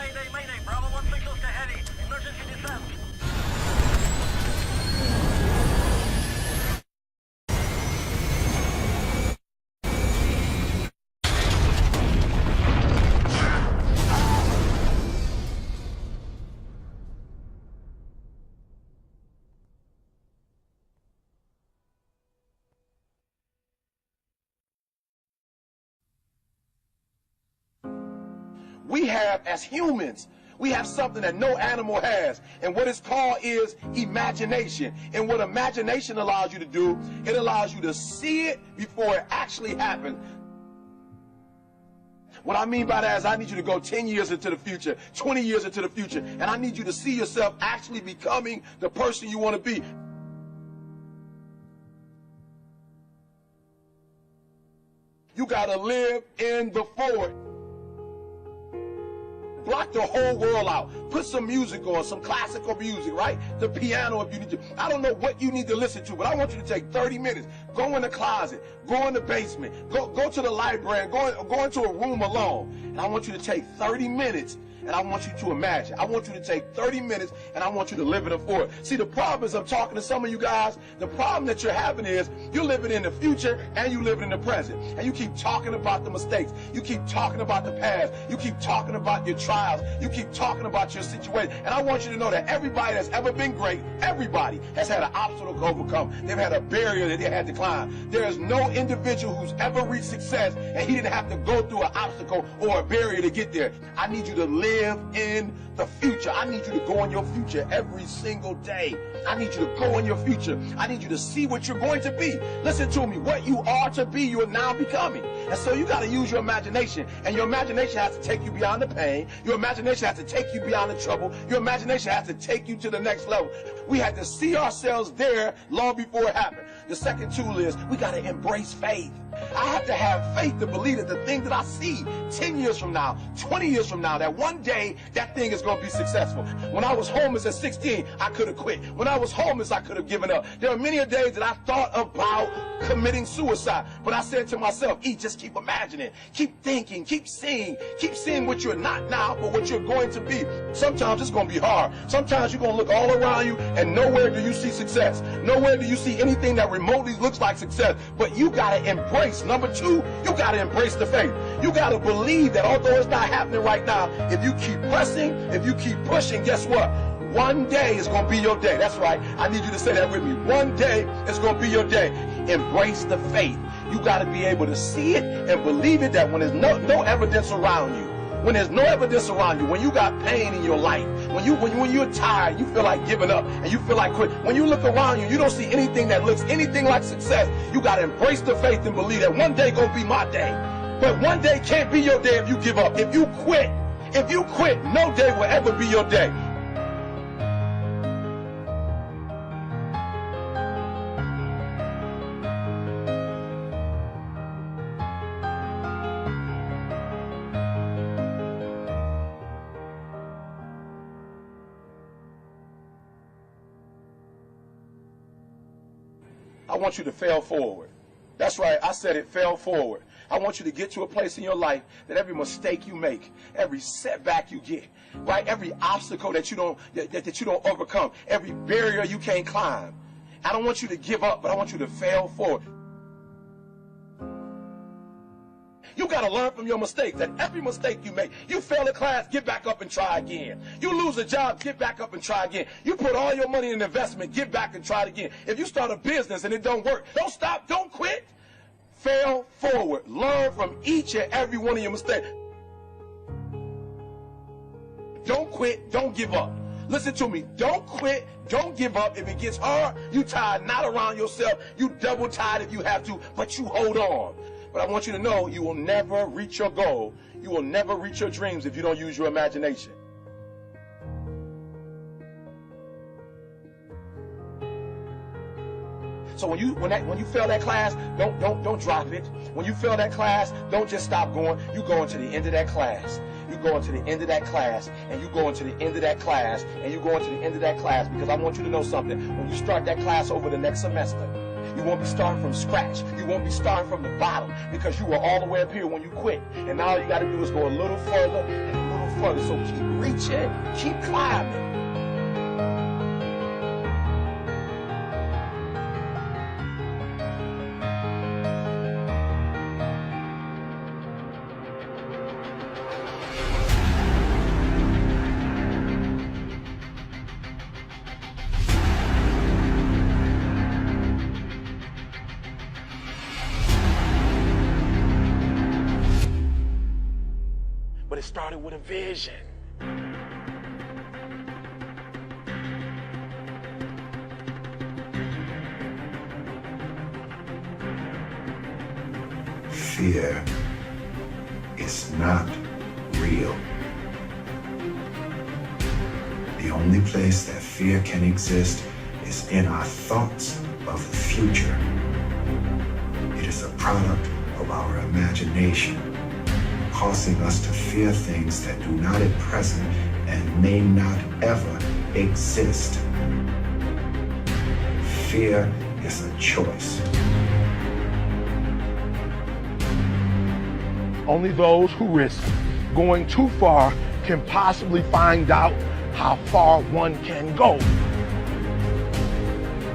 Mayday, mayday. Bravo 1 signals to heavy. Emergency descent. We have, as humans, we have something that no animal has. And what it's called is imagination. And what imagination allows you to do, it allows you to see it before it actually happens. What I mean by that is I need you to go 10 years into the future, 20 years into the future, and I need you to see yourself actually becoming the person you want to be. You got to live in the forward. Block the whole world out. Put some music on, some classical music, right? The piano if you need to. I don't know what you need to listen to, but I want you to take 30 minutes. Go in the closet. Go in the basement. Go to the library. Go into a room alone. And I want you to take 30 minutes. And I want you to imagine. I want you to take 30 minutes and I want you to live in the forward. See, the problem is I'm talking to some of you guys. The problem that you're having is you're living in the future and you living in the present. And you keep talking about the mistakes. You keep talking about the past. You keep talking about your trials. You keep talking about your situation. And I want you to know that everybody that's ever been great, everybody has had an obstacle to overcome. They've had a barrier that they had to climb. There is no individual who's ever reached success and he didn't have to go through an obstacle or a barrier to get there. I need you to live in the future. I need you to go in your future every single day. I need you to go in your future. I need you to see what you're going to be. Listen to me. What you are to be, you are now becoming. And so you got to use your imagination. And your imagination has to take you beyond the pain. Your imagination has to take you beyond the trouble. Your imagination has to take you to the next level. We had to see ourselves there long before it happened. The second tool is we got to embrace faith. I have to have faith to believe that the thing that I see 10 years from now, 20 years from now, that one day that thing is going to be successful. When I was homeless at 16, I could have quit. When I was homeless, I could have given up. There are many days that I thought about committing suicide. But I said to myself, just keep imagining, keep thinking, keep seeing what you're not now, but what you're going to be. Sometimes it's going to be hard. Sometimes you're going to look all around you and nowhere do you see success. Nowhere do you see anything that remotely looks like success. But you got to embrace. Number two, you got to embrace the faith. You got to believe that although it's not happening right now, if you keep pressing, if you keep pushing, guess what? One day is going to be your day. That's right. I need you to say that with me. One day is going to be your day. Embrace the faith. You got to be able to see it and believe it, that when there's no evidence around you, when there's no evidence around you, when you got pain in your life, when you're tired, you feel like giving up and you feel like quit. When you look around you, you don't see anything that looks anything like success. You got to embrace the faith and believe that one day gonna be my day. But one day can't be your day if you give up. If you quit, no day will ever be your day. I want you to fail forward. That's right, I said it, fail forward. I want you to get to a place in your life that every mistake you make, every setback you get, right, every obstacle that you don't overcome, every barrier you can't climb. I don't want you to give up, but I want you to fail forward. You got to learn from your mistakes, that every mistake you make, you fail a class, get back up and try again. You lose a job, get back up and try again. You put all your money in investment, get back and try it again. If you start a business and it don't work, don't stop, don't quit. Fail forward. Learn from each and every one of your mistakes. Don't quit, don't give up. Listen to me, don't quit, don't give up. If it gets hard, you tired, not around yourself. You double tired if you have to, but you hold on. But I want you to know you will never reach your goal. You will never reach your dreams if you don't use your imagination. So when you fail that class, don't drop it. When you fail that class, don't just stop going. You go into the end of that class. You go into the end of that class, and you go into the end of that class, and you go into the end of that class, because I want you to know something. When you start that class over the next semester, You won't be starting from scratch. You won't be starting from the bottom because you were all the way up here when you quit. And now all you got to do is go a little further and a little further. So keep reaching, keep climbing. But it started with a vision. Fear is not real. The only place that fear can exist is in our thoughts of the future. It is a product of our imagination, causing us to fear things that do not at present and may not ever exist. Fear is a choice. Only those who risk going too far can possibly find out how far one can go.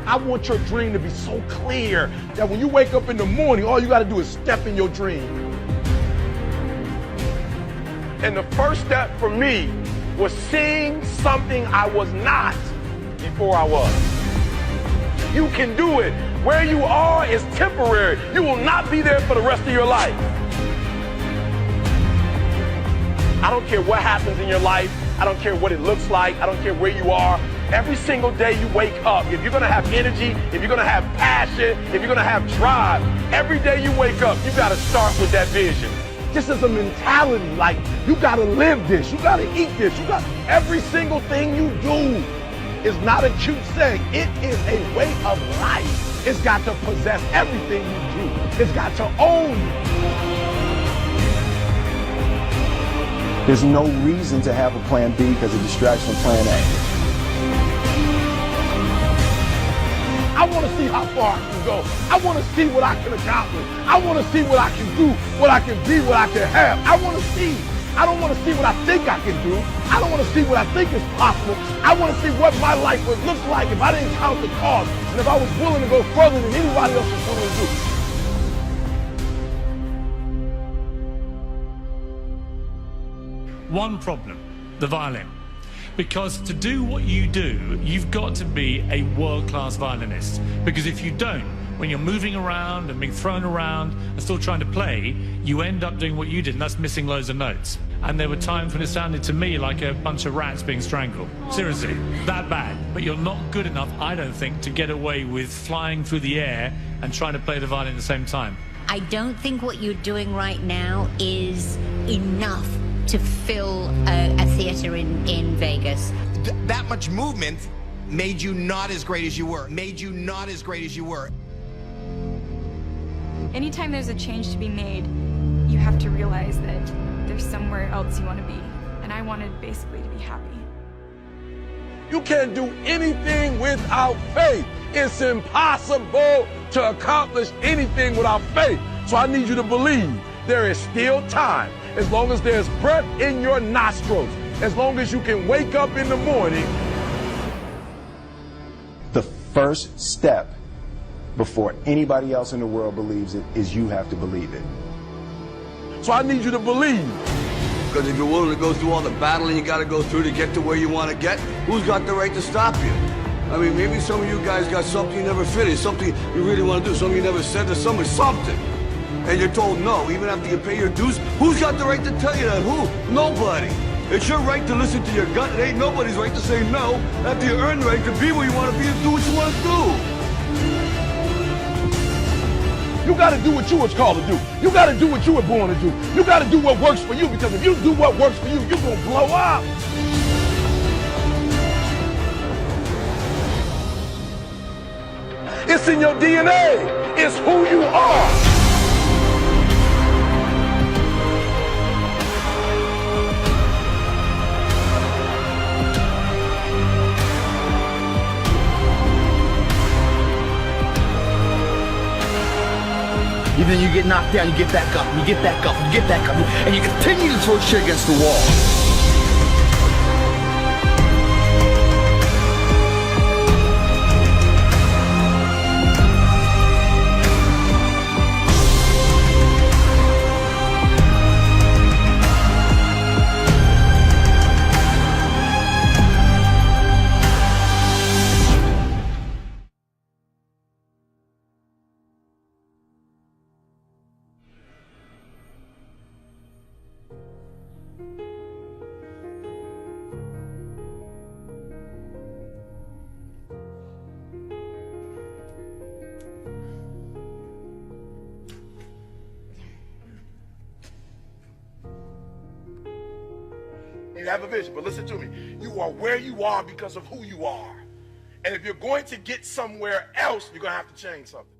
I want your dream to be so clear that when you wake up in the morning, all you got to do is step in your dream. And the first step for me was seeing something I was not before I was. You can do it. Where you are is temporary. You will not be there for the rest of your life. I don't care what happens in your life. I don't care what it looks like. I don't care where you are. Every single day you wake up, if you're gonna have energy, if you're gonna have passion, if you're gonna have drive, every day you wake up, you gotta start with that vision. This is a mentality, like you gotta live this, you gotta eat this, you got every single thing you do is not a cute saying. It is a way of life. It's got to possess everything you do. It's got to own you. There's no reason to have a plan B because of distraction from plan A. I want to see how far I can go. I want to see what I can accomplish. I want to see what I can do, what I can be, what I can have. I want to see. I don't want to see what I think I can do. I don't want to see what I think is possible. I want to see what my life would look like if I didn't count the cost and if I was willing to go further than anybody else was willing to do. One problem, the violin. Because to do what you do, you've got to be a world-class violinist. Because if you don't, when you're moving around and being thrown around and still trying to play, you end up doing what you did, and that's missing loads of notes. And there were times when it sounded to me like a bunch of rats being strangled. Seriously, that bad. But you're not good enough, I don't think, to get away with flying through the air and trying to play the violin at the same time. I don't think what you're doing right now is enough to fill a theater in Vegas. That much movement made you not as great as you were. Made you not as great as you were. Anytime there's a change to be made, you have to realize that there's somewhere else you want to be. And I wanted basically to be happy. You can't do anything without faith. It's impossible to accomplish anything without faith. So I need you to believe there is still time. As long as there's breath in your nostrils, as long as you can wake up in the morning. The first step before anybody else in the world believes it is you have to believe it. So I need you to believe. Because if you're willing to go through all the battling you got to go through to get to where you want to get, who's got the right to stop you? I mean, maybe some of you guys got something you never finished, something you really want to do, something you never said to somebody, something. And you're told no, even after you pay your dues. Who's got the right to tell you that? Who? Nobody. It's your right to listen to your gut. It ain't nobody's right to say no after you earn the right to be where you want to be and do what you want to do. You got to do what you was called to do. You got to do what you were born to do. You got to do what works for you, because if you do what works for you, you're going to blow up. It's in your DNA. It's who you are. And then you get knocked down, you get back up, and you get back up, and you get back up, and you continue to throw shit against the wall. You have a vision, but listen to me. You are where you are because of who you are. And if you're going to get somewhere else, you're going to have to change something.